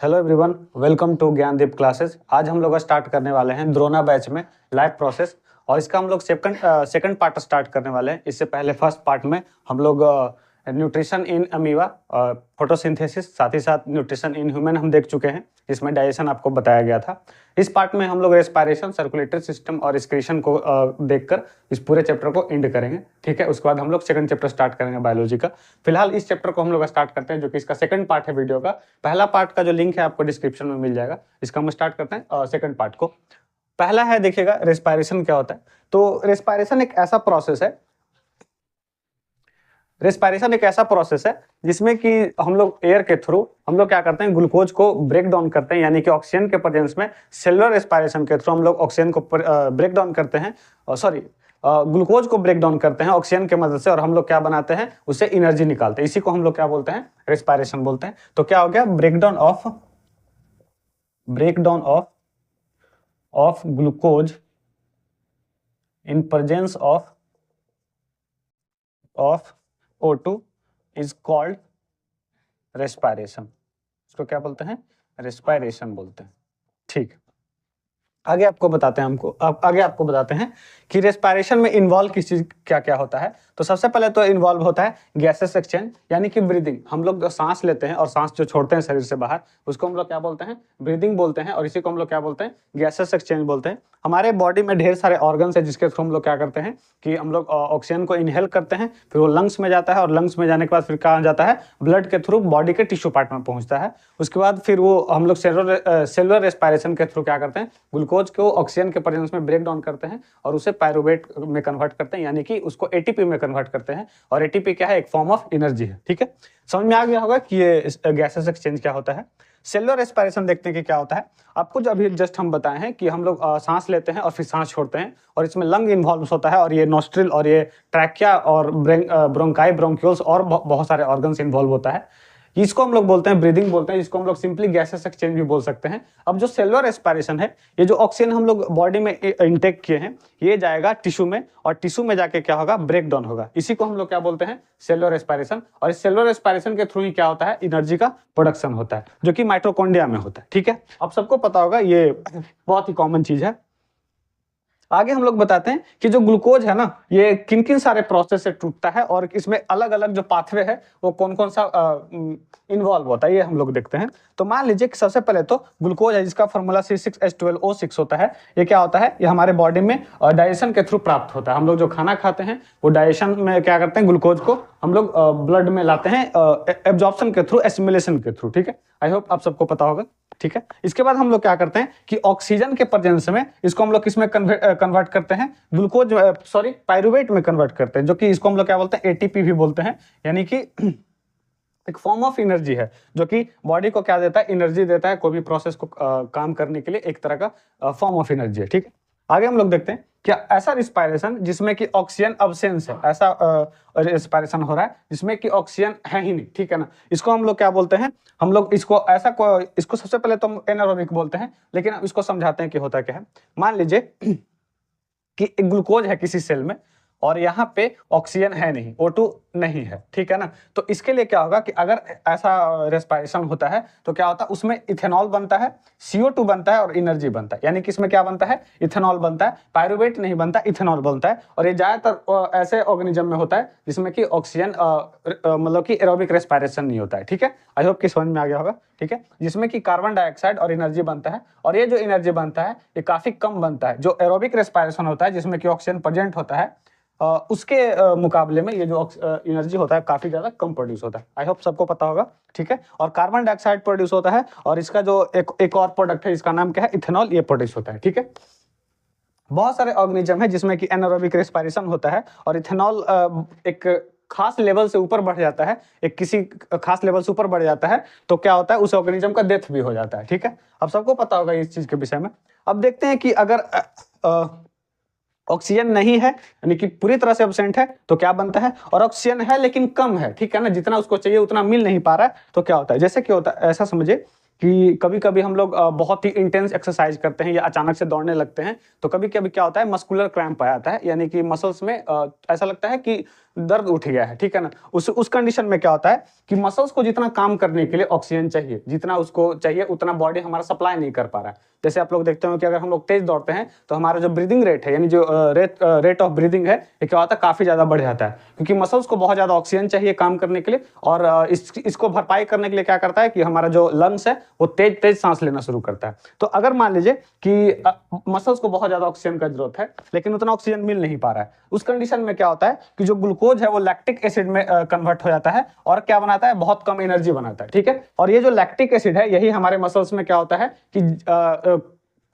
Hello everyone, welcome to Gyandeep classes. आज हम लोग स्टार्ट करने वाले हैं द्रोना बैच में लाइव प्रोसेस और इसका हम लोग सेकंड पार्ट स्टार्ट करने वाले हैं। इससे पहले फर्स्ट पार्ट में हम लोग न्यूट्रिशन इन अमीबा, फोटोसिंथेसिस, साथ ही साथ न्यूट्रिशन इन ह्यूमन हम देख चुके हैं, जिसमें डाइजेशन आपको बताया गया था। इस पार्ट में हम लोग रेस्पिरेशन, सर्कुलेटरी सिस्टम और एक्सक्रीशन को देखकर इस पूरे चैप्टर को एंड करेंगे। ठीक है, उसके बाद हम लोग सेकंड चैप्टर स्टार्ट करेंगे बायोलॉजी का। फिलहाल इस चैप्टर को हम लोग स्टार्ट करते हैं, जो कि इसका सेकंड पार्ट है वीडियो का। पहला पार्ट का जो लिंक है आपको डिस्क्रिप्शन में मिल जाएगा। इसका हम स्टार्ट करते हैं सेकंड पार्ट को। पहला है, देखिएगा रेस्पिरेशन क्या होता है। तो रेस्पिरेशन एक ऐसा प्रोसेस है जिसमें कि हम लोग एयर के थ्रू हम लोग क्या करते हैं, ग्लूकोज को ब्रेक डाउन करते हैं, यानी कि ऑक्सीजन के प्रेजेंस में सेलुलर रेस्पिरेशन के थ्रू हम लोग ऑक्सीजन को ब्रेक डाउन करते हैं, ग्लूकोज को ब्रेक डाउन करते हैं ऑक्सीजन की मदद से, और हम लोग क्या बनाते हैं, उससे एनर्जी निकालते हैं। इसी को हम लोग क्या बोलते हैं, रेस्पिरेशन बोलते हैं। तो क्या हो गया, breakdown of glucose in presence of O2 is called respiration. इसको क्या बोलते हैं, रेस्पिरेशन बोलते हैं। ठीक, आगे आपको बताते हैं कि रेस्पिरेशन में इन्वॉल्व किस चीज क्या क्या होता है। तो सबसे पहले तो इन्वॉल्व होता है गैसेस एक्सचेंज, यानी कि ब्रीदिंग। हम लोग जो सांस लेते हैं और सांस जो छोड़ते हैं शरीर से बाहर, उसको हम लोग क्या बोलते हैं, ब्रीदिंग बोलते हैं, और इसी को हम लोग क्या बोलते हैं, गैसेस एक्सचेंज बोलते हैं। हमारे बॉडी में ढेर सारे ऑर्गन्स है जिसके थ्रू हम लोग क्या करते हैं कि हम लोग ऑक्सीजन को इनहेल करते हैं, फिर वो लंग्स में जाता है, और लंग्स में जाने के बाद फिर कहाँ जाता है, ब्लड के थ्रू बॉडी के टिश्यू पार्ट में पहुंचता है। उसके बाद फिर वो हम लोग सेलुलर रेस्पिरेशन के थ्रू क्या करते हैं, ग्लूकोज को ऑक्सीजन के प्रेजेंस में ब्रेक डाउन करते हैं और उसे पायरुवेट में कन्वर्ट करते हैं, यानी कि उसको एटीपी में कन्वर्ट करते हैं। और एटीपी क्या है, एक फॉर्म ऑफ एनर्जी है। ठीक है, समझ में आ गया होगा कि ये गैसेस एक्सचेंज क्या होता है। सेलुलर रेस्पिरेशन देखते हैं कि क्या होता है। आपको जो अभी जस्ट हम बताए हैं कि हम लोग सांस लेते हैं और फिर सांस छोड़ते हैं, और इसमें लंग इन्वॉल्व होता है, और ये नोस्ट्रिल और ये ट्रैकिया और ब्रोंकाई, ब्रोंक्यूल्स और बहुत सारे ऑर्गन्स इन्वॉल्व होता है। इसको हम लोग बोलते हैं ब्रीदिंग बोलते हैं, जिसको हम लोग सिंपली गैसेस एक्सचेंज भी बोल सकते हैं। अब जो सेलुलर रेस्पिरेशन है, ये जो ऑक्सीजन हम लोग बॉडी में इंटेक किए हैं, ये जाएगा टिश्यू में, और टिश्यू में जाके क्या होगा, ब्रेक डाउन होगा। इसी को हम लोग क्या बोलते हैं, सेलुलर रेस्पिरेशन। और इस सेलुलर रेस्पिरेशन के थ्रू ही क्या होता है, एनर्जी का प्रोडक्शन होता है, जो कि माइटोकॉन्ड्रिया में होता है। ठीक है, अब सबको पता होगा, ये बहुत ही कॉमन चीज है। आगे हम लोग बताते हैं कि जो ग्लूकोज है ना, ये किन किन सारे प्रोसेस से टूटता है, और इसमें अलग अलग जो पाथवे है वो कौन कौन सा इन्वॉल्व होता है, ये हम लोग देखते हैं। तो मान लीजिए कि सबसे पहले तो ग्लूकोज है, जिसका फॉर्मूला C6H12O6 होता है। ये क्या होता है, ये हमारे बॉडी में डाइजेशन के थ्रू प्राप्त होता है। हम लोग जो खाना खाते हैं वो डाइजेशन में क्या करते हैं, ग्लूकोज को हम लोग ब्लड में लाते हैं, एब्जॉर्प्शन के थ्रू, एसिमिलेशन के थ्रू। ठीक है, आई होप आप सबको पता होगा। ठीक है, इसके बाद हम लोग क्या करते हैं कि ऑक्सीजन के प्रेजेंस में इसको हम लोग किसमें कन्वर्ट करते हैं, ग्लूकोज पायरुवेट में कन्वर्ट करते हैं, जो कि इसको हम लोग क्या बोलते हैं, एटीपी भी बोलते हैं, यानी कि एक फॉर्म ऑफ एनर्जी है, जो कि बॉडी को क्या देता है, एनर्जी देता है। कोई भी प्रोसेस को काम करने के लिए एक तरह का फॉर्म ऑफ एनर्जी है। ठीक है, आगे हम लोग देखते हैं क्या ऐसा रेस्पिरेशन जिसमें कि ऑक्सीजन अब्सेंस है, ऐसा रेस्पिरेशन हो रहा है जिसमें कि ऑक्सीजन है ही नहीं। ठीक है ना, इसको हम लोग क्या बोलते हैं, हम लोग इसको सबसे पहले तो हम एनारोबिक बोलते हैं, लेकिन अब इसको समझाते हैं कि होता क्या है। मान लीजिए कि एक ग्लूकोज है किसी सेल में, और यहाँ पे ऑक्सीजन है नहीं, O2 नहीं है। ठीक है ना, तो इसके लिए क्या होगा कि अगर ऐसा रेस्पिरेशन होता है तो क्या होता है, उसमें इथेनॉल बनता है, CO2 बनता है, और एनर्जी बनता है। यानी कि इसमें क्या बनता है, इथेनॉल बनता है, पायरुवेट नहीं बनता, इथेनॉल बनता है। और ये ज्यादातर ऐसे ऑर्गेनिज्म में होता है जिसमें कि ऑक्सीजन मतलब कि एरोबिक रेस्पिरेशन नहीं होता है। ठीक है, आई होप कि समझ में आ गया होगा। ठीक है, जिसमें कि कार्बन डाइऑक्साइड और एनर्जी बनता है, और ये जो एनर्जी बनता है ये काफी कम बनता है। जो एरोबिक रेस्पिरेशन होता है जिसमें कि ऑक्सीजन प्रेजेंट होता है, उसके मुकाबले में ये जो एनर्जी होता है काफी ज्यादा कम प्रोड्यूस होता है। आई होप सबको पता होगा। ठीक है, और कार्बन डाइऑक्साइड प्रोड्यूस होता है, और इसका जो एक और प्रोडक्ट है, इसका नाम क्या है, इथेनॉल, ये प्रोड्यूस होता है। ठीक है, बहुत सारे ऑर्गेनिज्म है जिसमें कि एनारोबिक रेस्पिरेशन होता है, और इथेनॉल एक खास लेवल से ऊपर बढ़ जाता है, किसी खास लेवल से ऊपर बढ़ जाता है, तो क्या होता है, उस ऑर्गेनिज्म का डेथ भी हो जाता है। ठीक है, अब सबको पता होगा इस चीज के विषय में। अब देखते हैं कि अगर ऑक्सीजन नहीं है, यानी कि पूरी तरह से एब्सेंट है, तो क्या बनता है, और ऑक्सीजन है लेकिन कम है। ठीक है ना, जितना उसको चाहिए उतना मिल नहीं पा रहा है, तो क्या होता है, जैसे कि होता है, ऐसा समझिए कि कभी कभी हम लोग बहुत ही इंटेंस एक्सरसाइज करते हैं या अचानक से दौड़ने लगते हैं, तो कभी कभी क्या होता है, मस्कुलर क्रैम्प आ जाता है, यानी कि मसल्स में ऐसा लगता है कि दर्द उठ गया है, ठीक है ना, उस कंडीशन में क्या होता है कि मसल्स को जितना काम करने के लिए ऑक्सीजन चाहिए, जितना उसको चाहिए उतना बॉडी हमारा सप्लाई नहीं कर पा रहा है। जैसे आप लोग देखते हो कि अगर हम लोग तेज दौड़ते हैं तो हमारा जो ब्रीदिंग रेट है, यानी जो रेट ऑफ ब्रीदिंग है, ये क्या होता है, काफी ज्यादा बढ़ जाता है, क्योंकि मसल्स को बहुत ज्यादा ऑक्सीजन चाहिए काम करने के लिए। और इसको भरपाई करने के लिए क्या करता है कि हमारा जो लंग्स है वो तेज तेज सांस लेना शुरू करता है। तो अगर मान लीजिए कि मसल्स को बहुत ज्यादा ऑक्सीजन का जरूरत है, लेकिन उतना ऑक्सीजन मिल नहीं पा रहा है, उस कंडीशन में क्या होता है कि जो ग्लूकोज है वो लैक्टिक एसिड में कन्वर्ट हो जाता है और क्या बनाता है, बहुत कम एनर्जी बनाता है, ठीक है। और ये जो लैक्टिक एसिड है, यही हमारे मसल्स में क्या होता है कि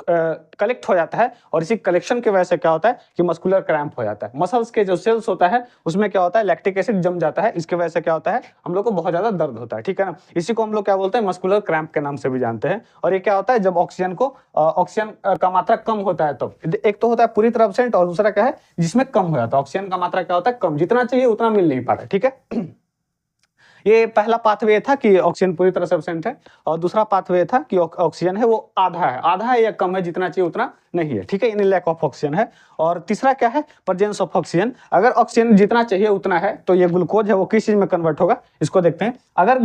कलेक्ट हो जाता है, और इसी कलेक्शन की वजह से क्या होता है कि मस्कुलर क्रैम्प हो जाता है। मसल्स के जो सेल्स होता है उसमें क्या होता है, लैक्टिक एसिड जम जाता है, इसकी वजह से क्या होता है, हम लोग को बहुत ज्यादा दर्द होता है, ठीक है ना। इसी को हम लोग क्या बोलते हैं, मस्कुलर क्रैम्प के नाम से भी जानते हैं। और ये क्या होता है, जब ऑक्सीजन का मात्रा कम होता है तो एक तो होता है पूरी तरह एब्सेंट, और दूसरा क्या है जिसमें कम हो जाता है, ऑक्सीजन का मात्रा क्या होता है कम, जितना चाहिए उतना मिल नहीं पाता, ठीक है। ये पहला पाथवे था कि ऑक्सीजन पूरी तरह से एब्सेंट है, और दूसरा पाथवे था कि ऑक्सीजन है वो आधा है या कम है, जितना चाहिए उतना नहीं है, ठीक है, यानी लैक ऑफ ऑक्सीजन है। और तीसरा क्या है, प्रेजेंस ऑफ ऑक्सीजन। अगर ऑक्सीजन जितना चाहिए उतना है तो ये ग्लूकोज है वो किस चीज में कन्वर्ट होगा, इसको देखते हैं। अगर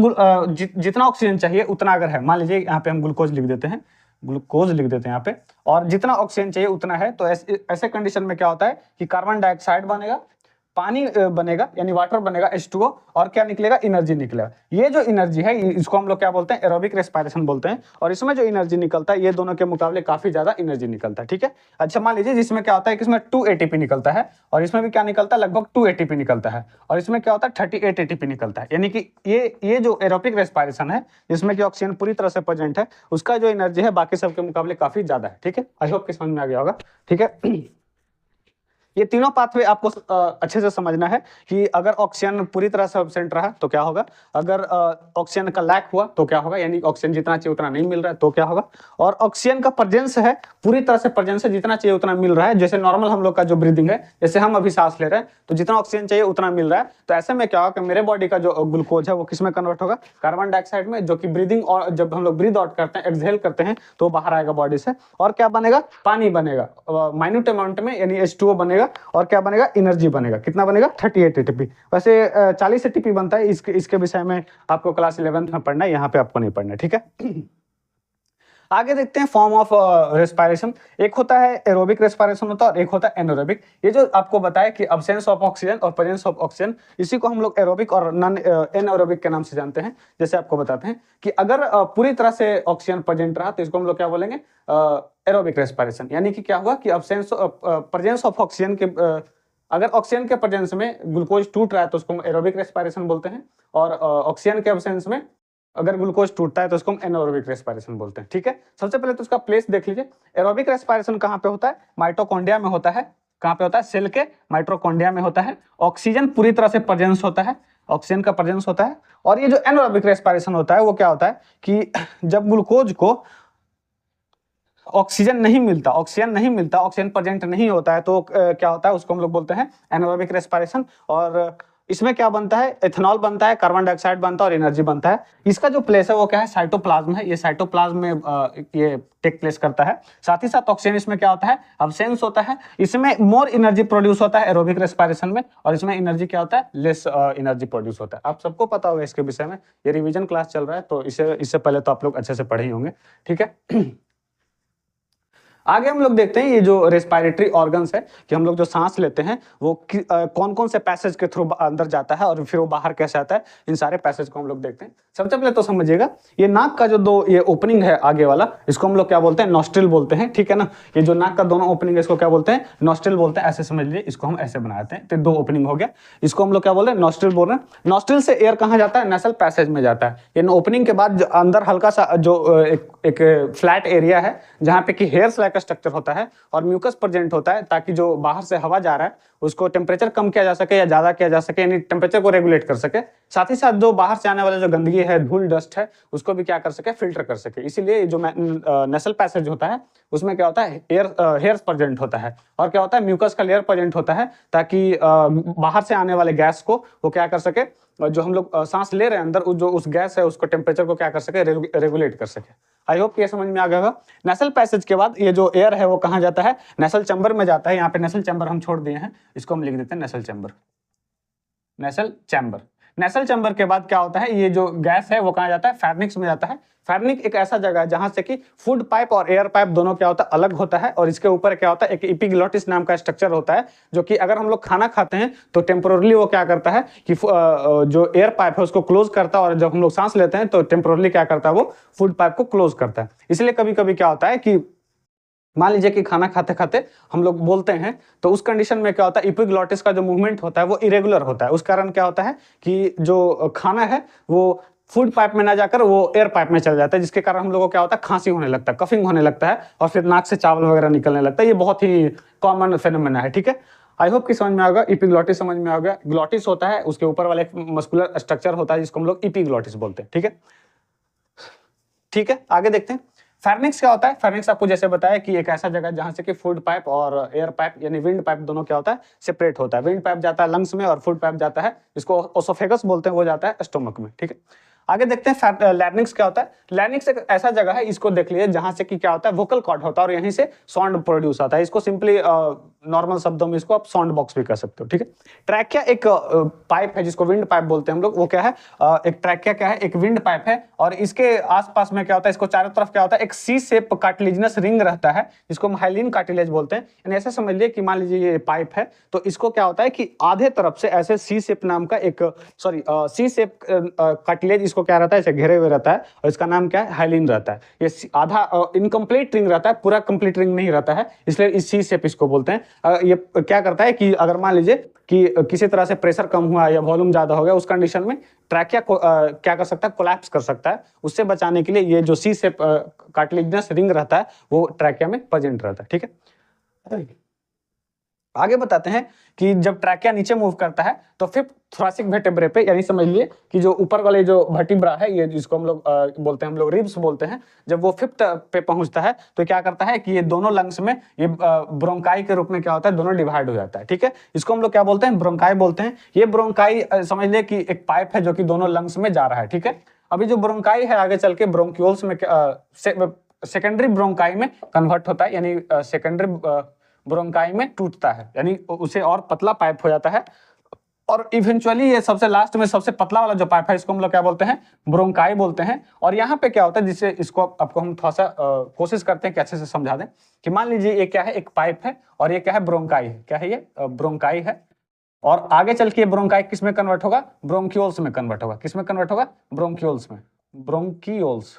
जितना ऑक्सीजन चाहिए उतना अगर है, मान लीजिए यहाँ पे हम ग्लूकोज लिख देते हैं, ग्लूकोज लिख देते हैं यहाँ पे, और जितना ऑक्सीजन चाहिए उतना है, तो ऐसे कंडीशन में क्या होता है कि कार्बन डाइऑक्साइड बनेगा, पानी बनेगा यानी वाटर बनेगा H2O, और क्या निकलेगा, एनर्जी निकलेगा। ये जो एनर्जी है इसको हम लोग क्या बोलते हैं, एरोबिक रेस्पिरेशन बोलते हैं। और इसमें जो एनर्जी निकलता है ये दोनों के मुकाबले काफी ज्यादा एनर्जी निकलता है, ठीक है। अच्छा मान लीजिए जिसमें क्या होता है कि इसमें 2 ATP निकलता है, और इसमें भी क्या निकलता है, लगभग 2 ATP निकलता है, और इसमें क्या होता है 38 ATP निकलता है। यानी कि ये जो एरोबिक रेस्पिरेशन है जिसमें कि ऑक्सीजन पूरी तरह से प्रेजेंट है, उसका जो एनर्जी है बाकी सबके मुकाबले काफी ज्यादा है, ठीक है। आई होप कि समझ में आ गया होगा, ठीक है। ये तीनों पाथवे आपको अच्छे से समझना है कि अगर ऑक्सीजन पूरी तरह से एब्सेंट रहा तो क्या होगा, अगर ऑक्सीजन का लैक हुआ तो क्या होगा, यानी ऑक्सीजन जितना चाहिए उतना नहीं मिल रहा है तो क्या होगा, और ऑक्सीजन का प्रेजेंस है, पूरी तरह से प्रेजेंस है, जितना चाहिए उतना मिल रहा है। जैसे नॉर्मल हम लोग का जो ब्रीदिंग है, जैसे हम अभी सांस ले रहे हैं तो जितना ऑक्सीजन चाहिए उतना मिल रहा है, तो ऐसे में क्या होगा कि मेरे बॉडी का जो ग्लूकोज है वो किस में कन्वर्ट होगा, कार्बन डाइऑक्साइड में, जो कि ब्रीदिंग, और जब हम लोग ब्रीद आउट करते हैं, एक्सहेल करते हैं तो बाहर आएगा बॉडी से, और क्या बनेगा, पानी बनेगा माइन्यूट अमाउंट में, यानी H2O बनेगा, और क्या बनेगा, एनर्जी बनेगा। कितना बनेगा, 38 ATP। वैसे 40 ATP बनता है, इसके विषय में आपको क्लास 11th में पढ़ना है, यहाँ पे आपको नहीं पढ़ना है, ठीक है। आगे देखते हैं फॉर्म ऑफ रेस्पिरेशन। एक होता है एरोबिक रेस्पिरेशन होता है, और एक होता है एनोरोबिक। ये जो आपको बताया कि अब्सेंस ऑफ ऑक्सीजन और प्रेजेंस ऑफ ऑक्सीजन, इसी को हम लोग एरोबिक और नॉन एनएरोबिक के नाम से जानते हैं। जैसे आपको बताते हैं कि अगर पूरी तरह से ऑक्सीजन प्रेजेंट रहा तो इसको हम लोग क्या बोलेंगे, एरोबिक रेस्पिरेशन। यानी कि क्या हुआ कि अब्सेंस प्रेजेंस ऑफ ऑक्सीजन के अगर ऑक्सीजन के प्रेजेंस में ग्लूकोज टूट रहा है तो उसको हम एरोबिक रेस्पिरेशन बोलते हैं, और ऑक्सीजन के एब्सेंस में अगर ग्लूकोज टूटता है तो उसको हम एनारोबिक रेस्पिरेशन बोलते हैं, ठीक है। सबसे पहले तो उसका प्लेस देख लीजिए। एरोबिक रेस्पिरेशन कहाँ पे होता है, माइटोकॉन्ड्रिया में होता है। कहाँ पे होता है, सेल के माइटोकॉन्ड्रिया में होता है। ऑक्सीजन पूरी तरह से प्रेजेंस होता है, ऑक्सीजन का प्रेजेंस होता है। और ये जो एनारोबिक रेस्पिरेशन होता है वो क्या होता है कि जब ग्लूकोज को ऑक्सीजन नहीं मिलता, ऑक्सीजन प्रेजेंट नहीं होता है तो क्या होता है, उसको हम लोग बोलते हैं एनारोबिक रेस्पिरेशन। और इसमें क्या बनता है, एथेनॉल बनता है, कार्बन डाइऑक्साइड बनता है और एनर्जी बनता है। इसका जो प्लेस है वो क्या है, साइटोप्लाज्म है। ये साइटोप्लाज्म में ये टेक प्लेस करता है। साथ ही साथ ऑक्सीजन इसमें क्या होता है, अब्सेंस होता है। इसमें मोर एनर्जी प्रोड्यूस होता है एरोबिक रेस्पिरेशन में, और इसमें एनर्जी क्या होता है, लेस एनर्जी प्रोड्यूस होता है। आप सबको पता होगा इसके विषय में, ये रिवीजन क्लास चल रहा है तो इससे पहले तो आप लोग अच्छे से पढ़े ही होंगे, ठीक है। आगे हम लोग देखते हैं ये जो रेस्पिरेटरी ऑर्गन्स है कि हम लोग जो सांस लेते हैं वो कौन कौन से पैसेज के थ्रू अंदर जाता है और फिर वो बाहर कैसे आता है, इन सारे पैसेज को हम लोग देखते हैं। सबसे पहले तो समझिएगा, ये नाक का जो दो ये ओपनिंग है आगे वाला, इसको हम लोग क्या बोलते हैं, नॉस्ट्रिल बोलते हैं, ठीक है ना। ये जो नाक का दोनों ओपनिंग है इसको क्या बोलते हैं, नॉस्ट्रिल बोलते हैं। ऐसे समझ लीजिए, इसको हम ऐसे बनाते हैं तो दो ओपनिंग हो गया, इसको हम लोग क्या बोल रहे हैं, नॉस्ट्रिल बोल रहे हैं। नॉस्ट्रिल से एयर कहाँ जाता है, नेसल पैसेज में जाता है। ये ओपनिंग के बाद अंदर हल्का सा जो एक फ्लैट एरिया है जहाँ पे कि हेयर्स लाइक स्ट्रक्चर होता है और म्यूकस प्रेजेंट होता है, ताकि जो बाहर से हवा जा रहा है उसको टेम्परेचर कम किया जा सके या ज्यादा किया जा सके, यानी टेम्परेचर को रेगुलेट कर सके। साथ ही साथ जो बाहर से आने वाला जो गंदगी है, धूल डस्ट है, उसको भी क्या कर सके, फिल्टर कर सके। इसीलिए जो नेसल पैसेज होता है उसमें क्या होता है, हेयर्स प्रेजेंट होता है, और क्या होता है, म्यूकस का लेयर प्रेजेंट होता है, ताकि बाहर से आने वाले गैस को वो क्या कर सके, जो हम लोग सांस ले रहे हैं अंदर जो उस गैस है उसको टेम्परेचर को क्या कर सके, रेगुलेट कर सके। आई होप ये समझ में आ गया होगा। नेसल पैसेज के बाद ये जो एयर है वो कहाँ जाता है, नेसल चैम्बर में जाता है। यहाँ पे नेसल चैम्बर हम छोड़ दिए हैं, इसको हम लिख देते हैं नेसल चैम्बर। नेसल चैम्बर। नेसल चैम्बर के बाद क्या होता है, ये जो गैस है वो कहाँ जाता है, फेर्निक्स में जाता है। फेर्निक एक ऐसा जगह है जहां से कि फूड पाइप और एयर पाइप दोनों क्या होता है, अलग होता है, और इसके ऊपर क्या होता है, एक एपिग्लोटिस नाम का स्ट्रक्चर होता है, जो कि अगर हम लोग खाना खाते हैं तो टेम्पोरली वो क्या करता है कि जो एयर पाइप है उसको क्लोज करता है, और जब हम लोग सांस लेते हैं तो टेम्पोरली क्या करता है, वो फूड पाइप को क्लोज करता है। इसलिए कभी कभी क्या होता है कि मान लीजिए कि खाना खाते खाते हम लोग बोलते हैं, तो उस कंडीशन में क्या होता है, एपिग्लोटिस का जो मूवमेंट होता है वो इरेगुलर होता है। उस कारण क्या होता है कि जो खाना है वो फूड पाइप में ना जाकर वो एयर पाइप में चल जाता है, जिसके कारण हम लोगों को क्या होता है, खांसी होने लगता है, कफिंग होने लगता है, और फिर नाक से चावल वगैरह निकलने लगता है। ये बहुत ही कॉमन फेनोमेना है, ठीक है। आई होप कि समझ में आ गया, एपिग्लोटिस समझ में आ गया। ग्लोटिस होता है, उसके ऊपर वाला एक मस्कुलर स्ट्रक्चर होता है जिसको हम लोग एपिग्लोटिस बोलते हैं, ठीक है। ठीक है, आगे देखते हैं। फेर्निक्स क्या होता है। फेर्निक्स आपको जैसे बताया कि एक ऐसा जगह जहां से कि फूड पाइप और एयर पाइप यानी विंड पाइप दोनों क्या होता है, सेपरेट होता है। विंड पाइप जाता है लंग्स में और फूड पाइप जाता है, जिसको ओसोफेगस बोलते हैं, वो जाता है स्टोमक में, ठीक है। आगे देखते हैं लैरिंक्स क्या होता है। लैरिंक्स एक ऐसा जगह है, इसको देख लीजिए, जहां से कि क्या होता है, वोकल कॉर्ड होता है और यहीं से साउंड प्रोड्यूस होता है। इसको सिंपली नॉर्मल शब्दों में इसको आप साउंड बॉक्स भी कह सकते हो, ठीक है। ट्रैकिया एक पाइप है जिसको विंड पाइप बोलते हैं हम लोग। वो क्या है, एक ट्रैकिया क्या है, एक विंड पाइप है, और इसके आसपास में क्या होता है, इसको चारों तरफ क्या होता है, एक सी शेप कार्टिलेजिनस रिंग रहता है, जिसको हम हाइलिन कार्टिलेज बोलते हैं। यानी ऐसे समझ लिए कि मान लीजिए ये पाइप है, तो इसको क्या होता है कि आधे तरफ से ऐसे सी शेप नाम का एक सी शेप कार्टिलेज इसको क्या रहता है, ऐसे घेरे हुए रहता है, और इसका नाम क्या है, हाइलिन रहता है। ये आधा इनकम्प्लीट रिंग रहता है, पूरा कंप्लीट रिंग नहीं रहता है, इसलिए इस सी शेप इसको बोलते हैं। ये क्या करता है कि अगर मान लीजिए कि किसी तरह से प्रेशर कम हुआ या वॉल्यूम ज्यादा हो गया, उस कंडीशन में ट्रैकिया को क्या कर सकता है, कोलैप्स कर सकता है। उससे बचाने के लिए ये जो सी शेप कार्टिलेजिनस रिंग रहता है वो ट्रैकिया में प्रेजेंट रहता है, ठीक है। आगे बताते हैं कि जब ट्रैकिया नीचे मूव करता है तो फिफ्थ थोरैसिक वर्टेब्रे पे, यानी समझ लिए कि जो ऊपर वाले जो वर्टिब्रा है, ये जिसको हम लोग बोलते हैं, हम लोग रिब्स बोलते हैं, जब वो फिफ्थ पे पहुंचता है तो क्या करता है कि ये दोनों लंग्स में ये ब्रोंकाई के रूप में क्या होता है, दोनों डिवाइड हो जाता है, ठीक है। इसको हम लोग क्या बोलते हैं, ब्रोंकाई बोलते हैं। ये ब्रोंकाई समझ लिए कि एक पाइप है जो कि दोनों लंग्स में जा रहा है, ठीक है। अभी जो ब्रोंकाई है आगे चल के ब्रोंक्यूल्स में सेकेंडरी ब्रोंकाई में कन्वर्ट होता है, यानी सेकेंडरी ब्रोंकाई में टूटता है, यानी उसे और पतला पाइप हो जाता है, और इवेंचुअली ये सबसे लास्ट में सबसे पतला वाला जो पाइप है इसको हम लोग क्या बोलते हैं, ब्रोंकाई बोलते हैं। और यहाँ पे क्या होता है, जिससे इसको आपको हम थोड़ा सा कोशिश करते हैं कि अच्छे से समझा दें कि मान लीजिए ये क्या है, एक पाइप है, और ये क्या है, ब्रोंकाई है। क्या है ये, ब्रोंकाई है, और आगे चल के ब्रोंकाई किस में कन्वर्ट होगा, ब्रोंक्यूल्स में कन्वर्ट होगा। किस में कन्वर्ट होगा, ब्रोंक्यूल्स में, ब्रोंकियोल्स,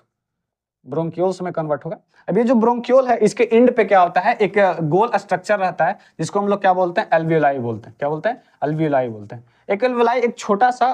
ब्रोंक्यूल्स में कन्वर्ट होगा। अब ये जो ब्रोंक्यूल है, इसके एंड पे क्या होता है, एक गोल स्ट्रक्चर रहता है, जिसको हम लोग क्या बोलते हैं, एल्वियोलाई बोलते हैं। क्या बोलते हैं, एल्वियोलाई बोलते हैं। एक एल्वियोलाई एक छोटा सा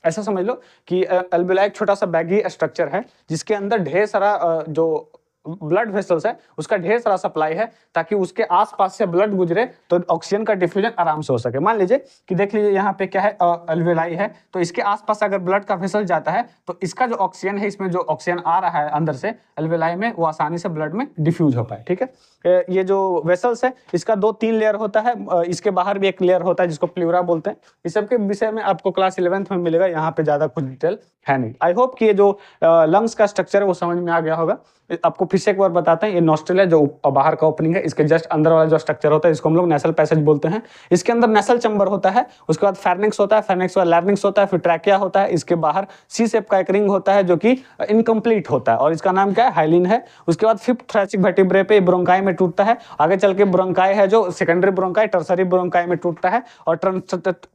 ऐसा समझ लो कि एल्वियोलाई एक छोटा सा बैगी स्ट्रक्चर है, जिसके अंदर ढेर सारा जो ब्लड वेसल्स है उसका ढेर सारा सप्लाई है, ताकि उसके आसपास से ब्लड गुजरे तो ऑक्सीजन का डिफ्यूजन आराम से हो सके। मान लीजिए कि देख लीजिए यहाँ पे क्या है, एल्वियोलाई है, तो इसके आसपास अगर ब्लड का वेसल जाता है तो इसका जो ऑक्सीजन है, इसमें जो ऑक्सीजन आ रहा है अंदर से एल्वियोलाई में, वो आसानी से ब्लड में डिफ्यूज हो पाए, ठीक है। ये जो वेसल्स है इसका 2-3 लेयर होता है, इसके बाहर भी एक लेयर होता है जिसको प्लूरा बोलते हैं। इस सब के विषय में आपको क्लास 11th में मिलेगा, यहाँ पे ज्यादा कुछ डिटेल है नहीं। आई होप कि ये जो लंग्स का स्ट्रक्चर है वो समझ में आ गया होगा। आपको फिर से एक बार बताते हैं, ये नॉस्ट्रल है जो बाहर का ओपनिंग है, इसके जस्ट अंदर वाला जो स्ट्रक्चर होता है इसको हम लोग नेसल पैसेज बोलते हैं। इसके अंदर नेसल चैम्बर होता है, उसके बाद फेर्निक्स होता है, फेर्निक्स के बाद लैरिंक्स होता है, फिर ट्रैकिया होता है, इसके बाहर सी शेप का एक रिंग होता है जो कि इनकम्प्लीट होता है, और इसका नाम क्या है, हाइलिन है। उसके बाद फिफ्थ थोरैसिक वर्टेब्रे पे ब्रोंकाई में टूटता है, आगे चल के ब्रोंकाई है जो सेकेंडरी ब्रोंकाई, टर्सरी ब्रोंकाई में टूटता है, और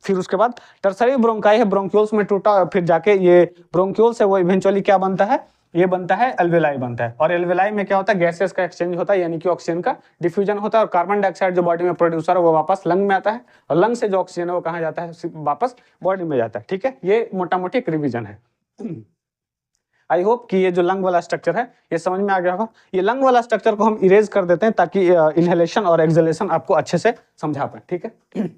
फिर उसके बाद टर्सरी ब्रोंकाई है ब्रोंक्यूल्स में टूटा, और फिर जाके ये ब्रोंक्यूल्स है वो इवेंचुअली क्या बनता है, ये बनता है एल्वियोलाई बनता है। और एल्वियोलाई में क्या होता है, गैसेस का एक्सचेंज होता है, यानी कि ऑक्सीजन का डिफ्यूजन होता है, और कार्बन डाइऑक्साइड जो बॉडी में प्रोड्यूसर है वो वापस लंग में आता है, और लंग से जो ऑक्सीजन है वो कहाँ जाता है, वापस बॉडी में जाता है, ठीक है। ये मोटा मोटी एक रिविजन है। आई होप कि ये जो लंग वाला स्ट्रक्चर है ये समझ में आ गया होगा। ये लंग वाला स्ट्रक्चर को हम इरेज कर देते हैं ताकि इनहेलेशन और एक्सहेलेशन आपको अच्छे से समझा पाए, ठीक है।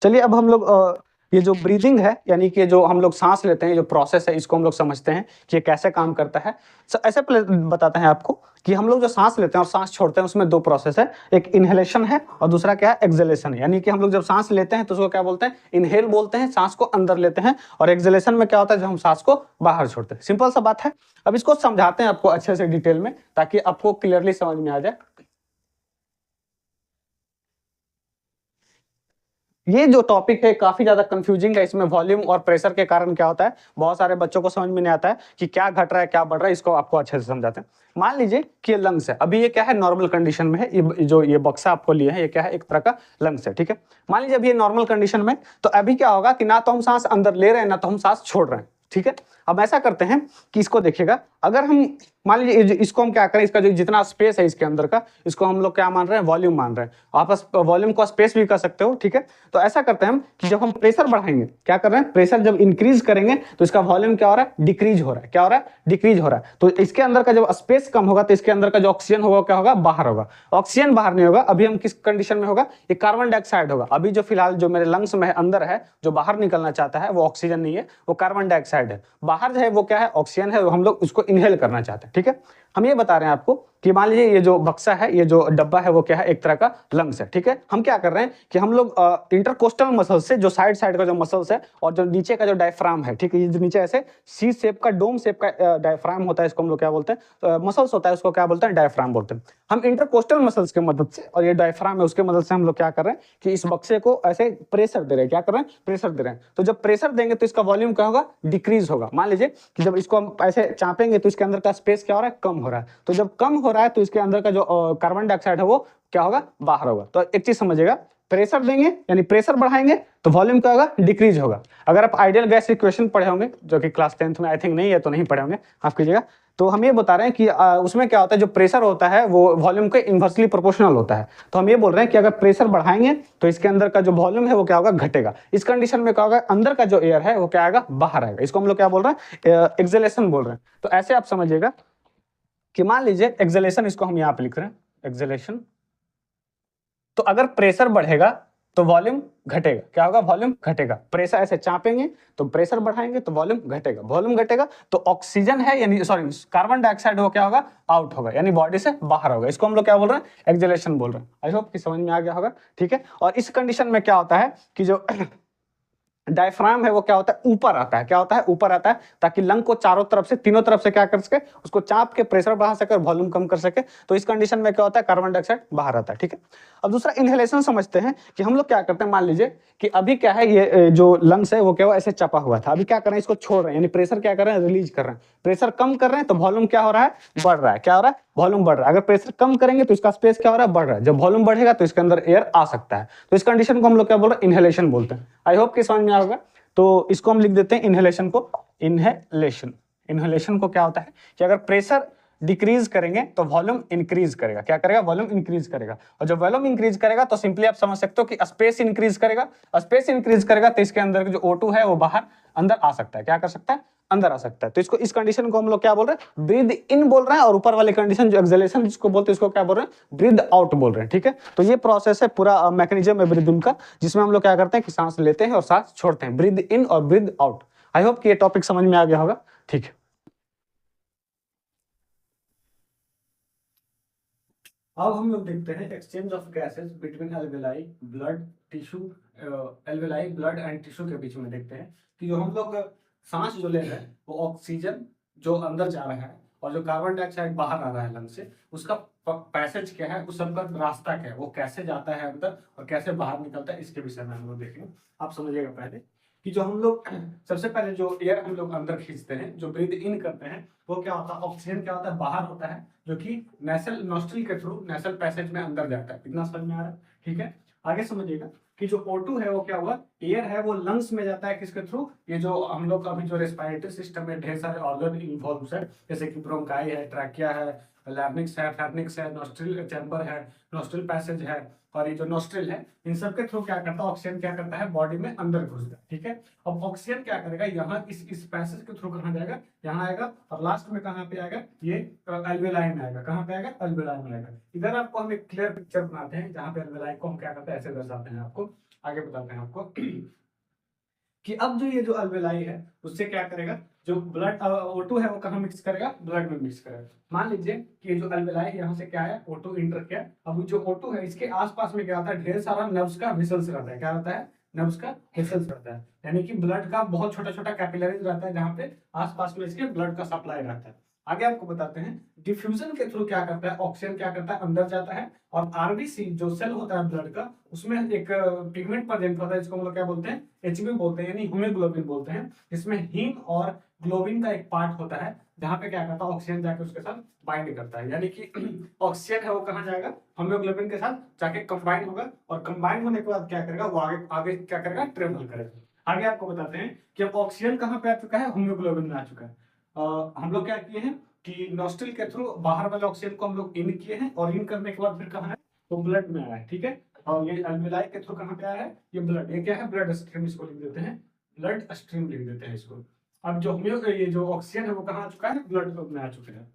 चलिए अब हम लोग ये जो ब्रीदिंग है यानी कि जो हम लोग सांस लेते हैं, जो प्रोसेस है, इसको हम लोग समझते हैं कि ये कैसे काम करता है। ऐसे बताते हैं आपको कि हम लोग जो सांस लेते हैं और सांस छोड़ते हैं उसमें दो प्रोसेस है, एक इनहेलेशन है और दूसरा क्या है, एक्सहेलेशन है। यानी कि हम लोग जब सांस लेते हैं तो उसको क्या बोलते हैं, इनहेल बोलते हैं, सांस को अंदर लेते हैं, और एक्सहेलेशन में क्या होता है, जब हम सांस को बाहर छोड़ते हैं। सिंपल सा बात है। अब इसको समझाते हैं आपको अच्छे से डिटेल में, ताकि आपको क्लियरली समझ में आ जाए। ये जो टॉपिक है काफी ज्यादा कंफ्यूजिंग है। इसमें वॉल्यूम और प्रेशर के कारण क्या होता है, बहुत सारे बच्चों को समझ में नहीं आता है कि क्या घट रहा है क्या बढ़ रहा है। इसको आपको अच्छे से समझाते हैं। मान लीजिए कि ये लंग्स है, अभी ये क्या है, नॉर्मल कंडीशन में है। ये जो ये बक्सा आपको लिए है, ये क्या है, एक तरह का लंग्स है, ठीक है। मान लीजिए अभी ये नॉर्मल कंडीशन में, तो अभी क्या होगा कि ना तो हम सांस अंदर ले रहे हैं ना तो हम सांस छोड़ रहे हैं, ठीक है। अब ऐसा करते हैं कि इसको देखिएगा, अगर हम मान लीजिए इसको हम क्या करें, इसका जो जितना स्पेस है इसके अंदर का, इसको हम लोग क्या मान रहे हैं, वॉल्यूम मान रहे हैं। आप वॉल्यूम को स्पेस भी कर सकते हो, ठीक है। तो ऐसा करते हैं हम कि जब हम प्रेशर बढ़ाएंगे, क्या कर रहे हैं, प्रेशर जब इंक्रीज करेंगे तो इसका वॉल्यूम क्या हो रहा है, डिक्रीज हो रहा है। क्या हो रहा है, डिक्रीज हो रहा है। तो इसके अंदर का जब स्पेस कम होगा तो इसके अंदर का जो ऑक्सीजन होगा क्या होगा, बाहर होगा। ऑक्सीजन बाहर नहीं होगा। अभी हम किस कंडीशन में होगा, ये कार्बन डाइऑक्साइड होगा। अभी जो फिलहाल जो मेरे लंग्स में अंदर है, जो बाहर निकलना चाहता है, वो ऑक्सीजन नहीं है, वो कार्बन डाइऑक्साइड है। बाहर जो है वो क्या है, ऑक्सीजन है, हम लोग उसको इनहेल करना चाहते हैं, ठीक है। हम ये बता रहे हैं आपको कि मान लीजिए ये जो बक्सा है, ये जो डब्बा है, वो क्या है, एक तरह का लंग्स है, ठीक है। हम क्या कर रहे हैं कि हम लोग इंटरकोस्टल मसल से, जो साइड साइड का जो मसल्स है और जो नीचे का जो डायफ्राम है, ठीक है, ये जो नीचे ऐसे सी शेप का, डोम शेप का डायफ्राम होता है, इसको हम लोग क्या बोलते हैं, मसल्स होता है, उसको क्या बोलते हैं, डायफ्राम बोलते हैं। हम इंटरकोस्टल मसल्स की मदद से, और ये डायफ्राम है उसके मदद से हम लोग क्या कर रहे हैं कि इस बक्से को ऐसे प्रेशर दे रहे हैं। क्या कर रहे हैं, प्रेशर दे रहे हैं। तो जब प्रेशर देंगे तो इसका वॉल्यूम क्या होगा, डिक्रीज होगा। मान लीजिए कि जब इसको हम ऐसे चापेंगे तो इसके अंदर का स्पेस क्या हो रहा है, कम हो रहा है। तो जब कम हो रहा है तो इसके अंदर का जो कार्बन डाइऑक्साइड है वो क्या होगा, बाहर होगा। तो एक चीज समझिएगा, प्रेशर देंगे यानी प्रेशर बढ़ाएंगे तो वॉल्यूम क्या होगा, डिक्रीज होगा। अगर आप आइडियल गैस इक्वेशन पढ़े होंगे, जो कि क्लास 10th में आई थिंक नहीं है तो नहीं पढ़े होंगे, माफ कीजिएगा, तो हम ये बता रहे हैं कि उसमें क्या होता है, जो प्रेशर होता है वो वॉल्यूम के इन्वर्सली प्रोपोर्शनल होता है। तो हम ये बोल रहे हैं कि अगर प्रेशर बढ़ाएंगे तो इसके अंदर का जो वॉल्यूम है वो क्या होगा, घटेगा। इस कंडीशन में क्या होगा, अंदर का जो एयर है वो क्या आएगा, बाहर आएगा। इसको हम लोग क्या बोल रहे हैं, एक्सेलेशन बोल रहे हैं। तो ऐसे आप समझिएगा कि मान लीजिए एक्सेलेशन, इसको हम यहाँ पे लिख रहे हैं एक्सेलेशन। तो अगर प्रेशर बढ़ेगा तो वॉल्यूम घटेगा। क्या होगा, वॉल्यूम घटेगा। प्रेशर ऐसे चापेंगे तो प्रेशर बढ़ाएंगे तो वॉल्यूम घटेगा। वॉल्यूम घटेगा तो ऑक्सीजन है, यानी सॉरी कार्बन डाइऑक्साइड हो क्या होगा, आउट होगा, यानी बॉडी से बाहर होगा। इसको हम लोग क्या बोल रहे हैं, एक्सेलेशन बोल रहे हैं। आई होप कि समझ में आ गया होगा, ठीक है। और इस कंडीशन में क्या होता है कि जो डायफ्राम है वो क्या होता है, ऊपर आता है। क्या होता है, ऊपर आता है, ताकि लंग को चारों तरफ से, तीनों तरफ से क्या कर सके, उसको चाप के प्रेशर बढ़ा सके और वॉल्यूम कम कर सके। तो इस कंडीशन में क्या होता है, कार्बन डाइऑक्साइड बाहर आता है, ठीक है। अब दूसरा इनहेलेशन समझते हैं कि हम लोग क्या करते हैं। मान लीजिए कि अभी क्या है, ये जो लंग्स है वो क्या हुआ, ऐसे चपा हुआ था। अभी क्या कर रहे हैं, इसको छोड़ रहे हैं, यानी प्रेशर क्या कर रहे हैं, रिलीज कर रहे हैं। प्रेशर कम कर रहे हैं तो वॉल्यूम क्या हो रहा है, बढ़ रहा है। क्या हो रहा है, वॉल्यूम बढ़ रहा है। अगर प्रेशर कम करेंगे तो इसका स्पेस क्या हो रहा है, बढ़ रहा है। जब वॉल्यूम बढ़ेगा तो इसके अंदर एयर आ सकता है। तो इस कंडीशन को हम लोग क्या बोल रहे हैं, इनहेलेशन बोलते हैं। आई होप कि समझ में आएगा। तो इसको हम लिख देते हैं इनहेलेशन को, इनहेलेशन। इनहेलेशन को क्या होता है कि अगर प्रेशर डिक्रीज करेंगे तो वॉल्यूम इंक्रीज करेगा। क्या करेगा, वॉल्यूम इंक्रीज करेगा। और जब वॉल्यूम इंक्रीज करेगा तो सिंपली आप समझ सकते हो कि स्पेस इंक्रीज करेगा। स्पेस इंक्रीज करेगा तो इसके अंदर जो O2 है वो बाहर अंदर आ सकता है। क्या कर सकता है, अंदर आ सकता है। तो इसको, इस कंडीशन को हम लोग क्या बोल रहे हैं, ब्रीद इन बोल रहे हैं। और ऊपर वाली कंडीशन जो एक्सेलेशन जिसको बोलते हैं, इसको क्या बोल रहे हैं, ब्रीद आउट बोल रहे हैं, ठीक है। तो ये प्रोसेस है, पूरा मैकेनिज्म है ब्रीदिंग का, जिसमें हम लोग क्या करते हैं कि सांस लेते हैं और सांस छोड़ते हैं, ब्रीद इन और ब्रीद आउट। आई होप कि ये टॉपिक समझ में आ गया होगा, ठीक है। अब हम लोग देखते हैं exchange of gases between alveoli blood tissue, alveoli blood and tissue के बीच में देखते हैं कि जो हम लोग सांस जो ले रहे हैं वो ऑक्सीजन जो अंदर जा रहा है और जो कार्बन डाइऑक्साइड बाहर आ रहा है लंग से, उसका पैसेज क्या है, उस सबका रास्ता क्या है, वो कैसे जाता है अंदर और कैसे बाहर निकलता है, इसके विषय में हम लोग देखेंगे। आप समझिएगा पहले कि जो हम लोग सबसे पहले जो एयर हम लोग अंदर खींचते हैं, जो ब्रीद इन करते हैं, वो क्या होता है, ऑक्सीजन क्या होता है, बाहर होता है, जो कि नेसल नॉस्ट्रिल के थ्रू नेसल पैसेज में अंदर जाता है। इतना समझ में आ रहा है, ठीक है। आगे समझिएगा कि जो O2 है वो क्या हुआ, एयर है, वो लंग्स में जाता है, किसके थ्रू, ये जो हम लोग अभी जो रेस्पिरेटरी सिस्टम में ढेर सारे ऑर्गन इन्वॉल्व है, जैसे कि ब्रोंकाई है, ट्रैकिया है, लैरिंक्स है, फेरिंक्स है, नॉस्ट्रिल चैम्बर है, नॉस्ट्रिल पैसेज है, और ये जो नॉस्ट्रिल है, इन सब के थ्रू क्या करता है, ऑक्सीजन क्या करता है, बॉडी में अंदर घुसता है, ठीक है। अब ऑक्सीजन क्या करेगा, यहाँ इस पैसेज के थ्रू कहाँ जाएगा, यहाँ आएगा, और लास्ट में कहाँ पे आएगा, ये एल्वेलाई में आएगा। कहाँ पे आएगा, एल्वेलाई में आएगा। इधर आपको हम एक क्लियर पिक्चर बनाते हैं, जहाँ पे एल्वेलाई को हम क्या करते हैं, ऐसे दर्शाते हैं। आपको आगे बताते हैं आपको कि अब जो ये जो अल्वेलाई है उससे क्या करेगा, जो ब्लड O2 है वो कहाँ मिक्स करेगा, ब्लड में मिक्स करेगा। मान लीजिए कि ये जो अल्वेलाई है यहाँ से क्या है, O2 इंटर किया। अब जो O2 है इसके आसपास में क्या होता है, ढेर सारा नर्व्स का वेसल्स रहता है। क्या रहता है, नर्व्स का वेसल्स रहता है, यानी कि ब्लड का बहुत छोटा छोटा कैपिलरीज रहता है जहाँ पे आसपास में इसके ब्लड का सप्लाई रहता है। आगे आपको बताते हैं डिफ्यूजन के थ्रू क्या करता है, ऑक्सीजन क्या करता है, अंदर जाता है और आरबीसी जो सेल होता है ब्लड का, उसमें एक पिगमेंट प्रेजेंट होता है जिसको हम लोग क्या बोलते हैं, एचबी बोलते हैं, यानी हीमोग्लोबिन बोलते हैं। इसमें हीम और ग्लोबिन का एक पार्ट होता है जहाँ पे क्या करता है, ऑक्सीजन जाके उसके साथ बाइंड करता है, यानी कि ऑक्सीजन है वो कहाँ जाएगा, हीमोग्लोबिन के साथ जाके कंबाइन होगा और कंबाइन होने के बाद क्या करेगा, वो आगे आगे क्या करेगा, ट्रेवल करेगा। आगे आपको बताते हैं कि अब ऑक्सीजन कहाँ पे आ चुका है, हीमोग्लोबिन में आ चुका है। हम लोग क्या किए हैं कि नोस्ट्रिल के थ्रू बाहर वाले ऑक्सीजन को हम लोग इन किए हैं और इन करने के बाद फिर कहाँ है, तो ब्लड में आया है। ठीक है, और ये अल्वेलाई के थ्रू कहाँ पे आया है, ये ब्लड, ये क्या है, ब्लड स्ट्रीम इसको लिख देते हैं, ब्लड स्ट्रीम लिख देते हैं इसको। अब जो ये जो ऑक्सीजन है वो कहाँ आ चुका है, ब्लड में आ चुका है।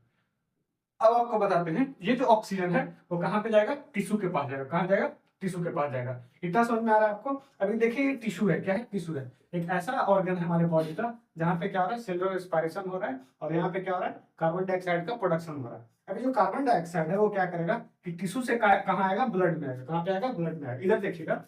अब आपको बताते हैं ये जो ऑक्सीजन है वो कहाँ पे जाएगा, टिश्यू के पास जाएगा। कहाँ जाएगा, टिश्यू के पास जाएगा। इतना समझ में आ रहा है आपको। अभी देखिए ये टिश्यू है, क्या है, टिश्यू है, एक ऐसा ऑर्गन है हमारे बॉडी का जहाँ पे क्या हो रहा है, सेलुलर रेस्पिरेशन हो रहा है और यहाँ पे क्या हो रहा है, कार्बन डाइऑक्साइड का प्रोडक्शन हो रहा है। अभी जो कार्बन डाइऑक्साइड है वो क्या करेगा कि टिश्यू से कहाँ आएगा, ब्लड में आएगा। कहाँ पे आएगा, ब्लड में आएगा। इधर देखिएगा,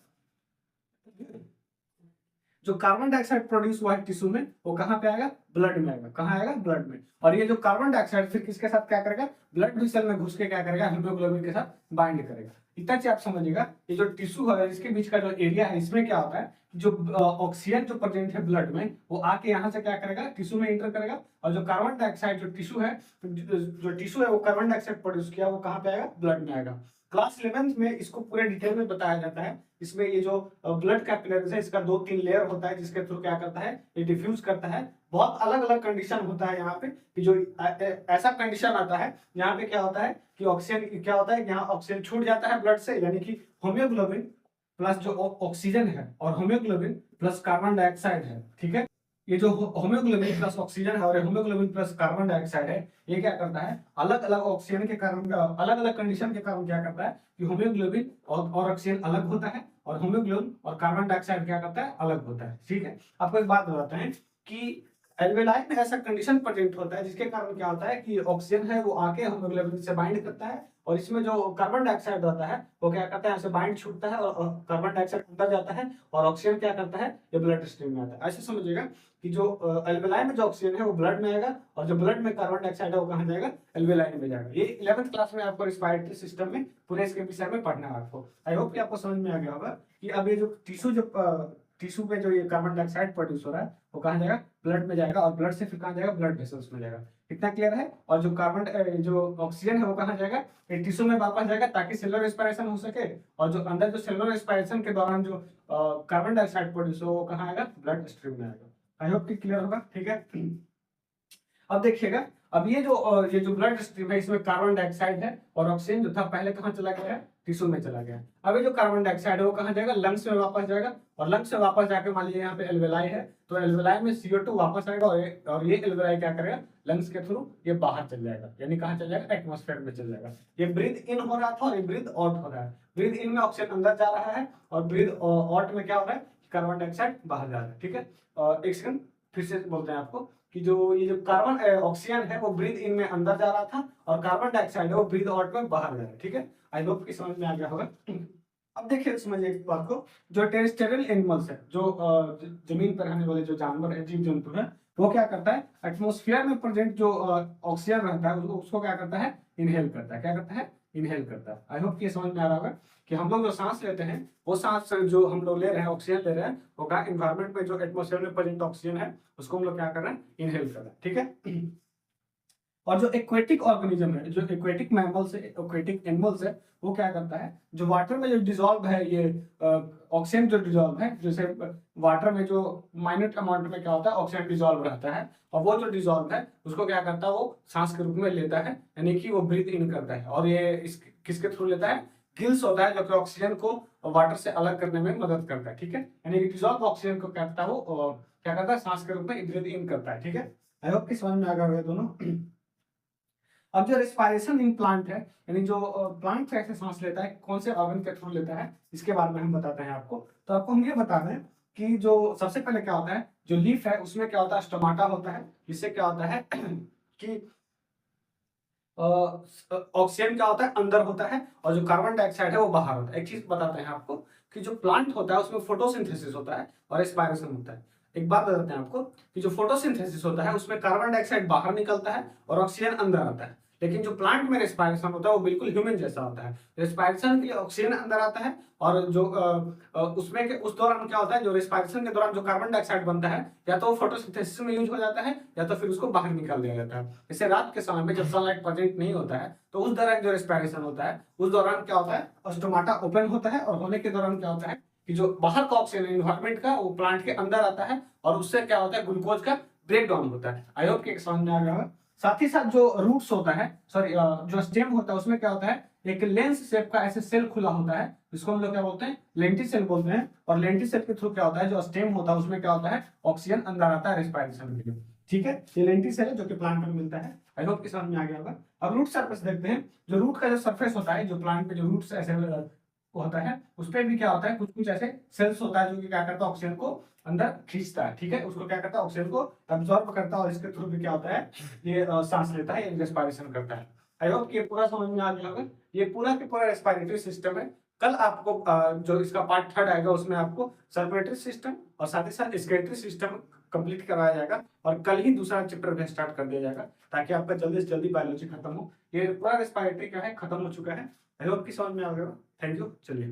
जो कार्बन डाइऑक्साइड प्रोड्यूस हुआ है टिश्यू में वो कहाँ पे आएगा, ब्लड में आएगा। कहाँ आएगा, ब्लड में। और ये जो कार्बन डाइऑक्साइड फिर किसके साथ क्या करेगा, ब्लड वेसल में घुस के क्या करेगा, हीमोग्लोबिन के साथ बाइंड करेगा। इतना चीज आप समझिएगा। ये जो टिश्यू है इसके बीच का जो एरिया है इसमें क्या होता है, जो ऑक्सीजन जो प्रेजेंट है ब्लड में वो आके यहाँ से क्या करेगा, टिश्यू में इंटर करेगा और जो कार्बन डाइऑक्साइड जो टिश्यू है, जो टिश्यू है वो कार्बन डाइऑक्साइड प्रोड्यूस किया वो कहाँ पे आएगा, ब्लड में आएगा। क्लास 11 में इसको पूरे डिटेल में बताया जाता है। इसमें ये जो ब्लड कैपिलरीज है इसका 2-3 लेयर होता है जिसके थ्रू क्या करता है, ये डिफ्यूज करता है। बहुत अलग अलग कंडीशन होता है यहाँ पे कि जो ऐसा कंडीशन आता है यहाँ पे क्या होता है कि ऑक्सीजन क्या होता है, यहाँ ऑक्सीजन छूट जाता है ब्लड से, यानी कि हीमोग्लोबिन प्लस जो ऑक्सीजन है और हीमोग्लोबिन प्लस कार्बन डाइऑक्साइड है। ठीक है, ये जो हीमोग्लोबिन प्लस ऑक्सीजन है और हीमोग्लोबिन प्लस कार्बन डाइऑक्साइड है, ये क्या करता है, अलग अलग ऑक्सीजन के कारण, अलग अलग कंडीशन के कारण क्या करता है कि हीमोग्लोबिन और ऑक्सीजन अलग होता है और हीमोग्लोबिन और कार्बन डाइऑक्साइड क्या करता है, अलग होता है। ठीक है, आपको एक बात बताते हैं कि एल्वेलाई में ऐसा कंडीशन प्रेजेंट होता है जिसके कारण क्या होता है कि ऑक्सीजन है वो आके हीमोग्लोबिन से बाइंड करता है और इसमें जो कार्बन डाइऑक्साइड रहता है वो क्या करता है, यहाँ से बाइंड छूटता है और कार्बन डाइऑक्साइड अंदर जाता है और ऑक्सीजन क्या करता है, ये ब्लड स्ट्रीम में आता है। ऐसे समझिएगा कि जो एल्वेलाई में जो ऑक्सीजन है वो ब्लड में आएगा और जो ब्लड में कार्बन डाइऑक्साइड है वो कहाँ जाएगा, एल्वेलाई में जाएगा। ये 11th क्लास में आपको रिस्पायरेटरी सिस्टम में पूरे इसके विषय में पढ़ना है आपको। आई होप कि आपको समझ में आ गया होगा कि अब ये जो टिश्यू पे जो ये कार्बन डाइऑक्साइड प्रोड्यूस हो रहा है वो कहाँ जाएगा, ब्लड में जाएगा और ब्लड से फिर कहाँ जाएगा, ब्लड वेसल्स में जाएगा। कितना क्लियर है। और जो जो ऑक्सीजन है वो कहाँ जाएगा, टिश्यू में वापस जाएगा ताकि सेलुलर रेस्पिरेशन हो सके और जो अंदर जो सेलुलर रेस्पिरेशन के दौरान जो कार्बन डाइऑक्साइड प्रोड्यूस हो वो कहाँ आएगा, ब्लड स्ट्रीम में आएगा। आई होप कि क्लियर होगा। ठीक है, अब देखिएगा, अब ये जो ब्लड स्ट्रीम है इसमें कार्बन डाइऑक्साइड है और ऑक्सीजन जो था पहले कहाँ चला गया है, टिश्यू में चला गया। अब ये जो कार्बन डाइऑक्साइड है वो कहाँ जाएगा, लंग्स में वापस जाएगा और लंग्स में वापस जाके मान लीजिए यहाँ पे एल्वेलाई है तो एल्वेलाई में CO2 वापस आएगा और ये एल्वेलाई क्या करेगा, लंग्स के थ्रू ये बाहर चल जाएगा, यानी कहाँ चल जाएगा, एटमॉस्फेयर में चल जाएगा। ये ब्रीथ इन हो रहा था और ये ब्रीथ आउट हो रहा है। ब्रीथ इन में ऑक्सीजन अंदर जा रहा है और ब्रीथ आउट में क्या हो रहा है, कार्बन डाइऑक्साइड बाहर जा रहा है। ठीक है, एक सेकंड फिर से बोलते हैं आपको कि ये जो कार्बन ऑक्सीजन है वो ब्रीथ इन में अंदर जा रहा था और कार्बन डाइऑक्साइड है वो ब्रीथ आउट में बाहर जा रहा है। ठीक है, आई होप कि समझ में आ गया होगा। अब देखिए समझिए इस बात को, जो टेरेस्ट्रियल एनिमल्स है, जो जमीन पर रहने वाले जो जानवर है, जीव जंतु है, वो क्या करता है, एटमॉस्फेयर में प्रेजेंट जो ऑक्सीजन रहता है उसको क्या करता है, इनहेल करता है। क्या करता है, इनहेल करता है। आई होप कि समझ में आ रहा होगा कि हम लोग जो सांस लेते हैं वो सांस जो हम लोग ले रहे हैं, ऑक्सीजन ले रहे हैं, वो क्या इन्वायरमेंट में जो एटमॉस्फेयर में प्रेजेंट ऑक्सीजन है उसको हम लोग क्या कर रहे हैं, इनहेल कर रहे हैं। ठीक है, और जो एक्वेटिक ऑर्गेनिज्म है, जो एक्वेटिक मैमल्स है, एक्वेटिक एनिमल्स है, वो क्या करता है, जो वाटर में जो डिजोल्व है ये ऑक्सीजन जो डिजोल्व है, जैसे वाटर में जो माइन्यूट अमाउंट में क्या होता है, ऑक्सीजन डिजोल्व रहता है और वो जो डिजोल्व है उसको क्या करता है, वो सांस के रूप में लेता है, यानी कि वो ब्रीथ इन करता है। और ये किसके थ्रू लेता है, गिल्स होता है जो कि ऑक्सीजन को वाटर से अलग करने में मदद करता है। ठीक है, यानी कि डिजोल्व ऑक्सीजन को क्या करता है, वो क्या करता है, सांस के रूप में ब्रीथ इन करता है। ठीक है, आई होप कि समझ में आ गया होगा दोनों। अब जो रेस्पिरेशन इन प्लांट है, यानी जो प्लांट कैसे सांस लेता है, कौन से ऑर्गन के थ्रू लेता है, इसके बारे में हम बताते हैं आपको। तो आपको हम ये बता रहे हैं कि जो सबसे पहले क्या होता है, जो लीफ है उसमें क्या होता है, स्टोमाटा होता है। इससे क्या होता है कि ऑक्सीजन क्या होता है, अंदर होता है, और जो कार्बन डाइऑक्साइड है वो बाहर होता है। एक चीज बताते हैं आपको कि जो प्लांट होता है उसमें फोटोसिंथेसिस होता है और रेस्पायरेशन होता है। एक बात बताते हैं आपको कि जो फोटोसिंथेसिस होता है उसमें कार्बन डाइऑक्साइड बाहर निकलता है और ऑक्सीजन अंदर आता है। लेकिन जो प्लांट में रेस्पायरेशन होता है वो बिल्कुल ह्यूमन जैसा होता है। रेस्पायरेशन के लिए ऑक्सीजन अंदर आता है, और जो उसमें के उस दौरान क्या होता है, जो रेस्पायरेशन के दौरान जो कार्बन डाइऑक्साइड बनता है या तो फोटोसिंथेसिस में यूज हो जाता है या तो फिर उसको बाहर निकाल दिया जाता है। जैसे रात के समय में जब सनलाइट प्रेजेंट नहीं होता है तो उस दौरान जो रेस्पायरेशन होता है उस दौरान क्या होता है, स्टोमाटा ओपन होता है, और होने के दौरान क्या होता है कि जो बाहर का ऑक्सीजन इन्वायरमेंट का वो प्लांट के अंदर आता है, और उससे क्या होता है, ग्लूकोज का ब्रेक डाउन होता है। आई होप कि समझ में आ गया होगा। साथ ही साथ जो रूट्स होता है, सॉरी जो स्टेम होता है, उसमें क्या होता है, एक लेंस शेप का ऐसे सेल खुला होता है, जिसको हम लोग क्या बोलते हैं, लेंटी सेल बोलते हैं। और लेंटी सेल के थ्रू क्या होता है, जो स्टेम होता है उसमें क्या होता है, ऑक्सीजन अंदर आता है रेस्पिरेशन के लिए। ठीक है, ये लेंटी सेल है जो कि प्लांट में मिलता है। आई होप कि समझ में आ गया होगा। अब रूट सरफेस देखते हैं। जो रूट का जो सरफेस होता है, जो प्लांट पे जो रूट्स ऐसे होता है, उस पर भी क्या होता है, कुछ कुछ ऐसे सेल्स होता है जो कि क्या करता है, ऑक्सीजन को अंदर खींचता है। ठीक है, उसको क्या करता है, ऑक्सीजन को एब्जॉर्ब करता है, और इसके थ्रू भी क्या होता है, ये सांस लेता है, रेस्पिरेशन करता है। आई होप कि ये पूरा समझ में आ गया होगा। ये पूरा के पूरा रेस्पिरेटरी सिस्टम है। कल आपको जो इसका पार्ट 3 आएगा उसमें आपको सर्कुलेटरी सिस्टम और साथ ही साथ एक्सक्रीटरी सिस्टम कंप्लीट कराया जाएगा, और कल ही दूसरा चैप्टर भी स्टार्ट कर दिया जाएगा ताकि आपका जल्दी से जल्दी बायोलॉजी खत्म हो। ये पूरा रेस्पिरेटरी क्या है, खत्म हो चुका है। आई होप कि समझ में आ गया। Thank you. चलिए।